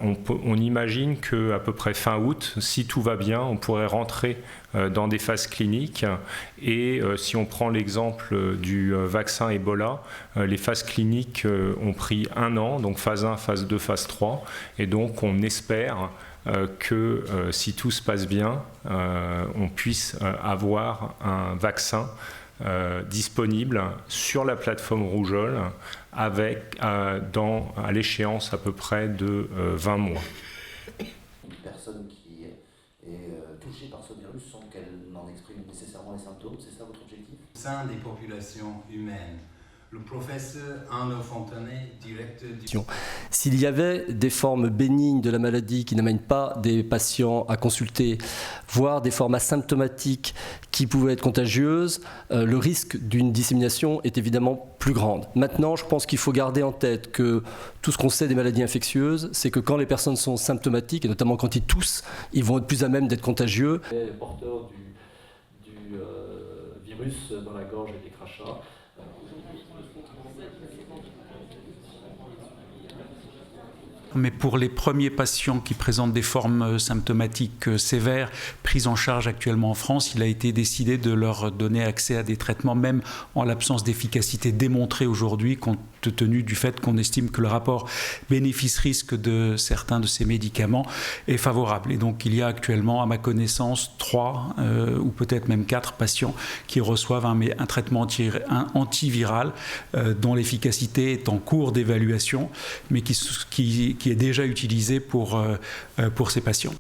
On imagine qu'à peu près fin août, si tout va bien, on pourrait rentrer dans des phases cliniques. Et si on prend l'exemple du vaccin Ebola, les phases cliniques ont pris 1 an, donc phase 1, phase 2, phase 3. Et donc on espère que si tout se passe bien, on puisse avoir un vaccin disponible sur la plateforme Rougeole à l'échéance à peu près de 20 mois. Une personne qui est touchée par ce virus sans qu'elle n'en exprime nécessairement les symptômes, c'est ça votre objectif? Au sein des populations humaines, le professeur Arnaud Fontanet, directeur du... S'il y avait des formes bénignes de la maladie qui n'amènent pas des patients à consulter, voire des formes asymptomatiques qui pouvaient être contagieuses, le risque d'une dissémination est évidemment plus grand. Maintenant, je pense qu'il faut garder en tête que tout ce qu'on sait des maladies infectieuses, c'est que quand les personnes sont symptomatiques, et notamment quand ils toussent, ils vont être plus à même d'être contagieux. Les porteurs du virus dans la gorge et des crachats. Mais pour les premiers patients qui présentent des formes symptomatiques sévères, prises en charge actuellement en France, il a été décidé de leur donner accès à des traitements, même en l'absence d'efficacité démontrée aujourd'hui, compte tenu du fait qu'on estime que le rapport bénéfice-risque de certains de ces médicaments est favorable. Et donc il y a actuellement, à ma connaissance, 3 ou peut-être même 4 patients qui reçoivent un traitement antiviral dont l'efficacité est en cours d'évaluation, mais qui est déjà utilisé pour ces patients.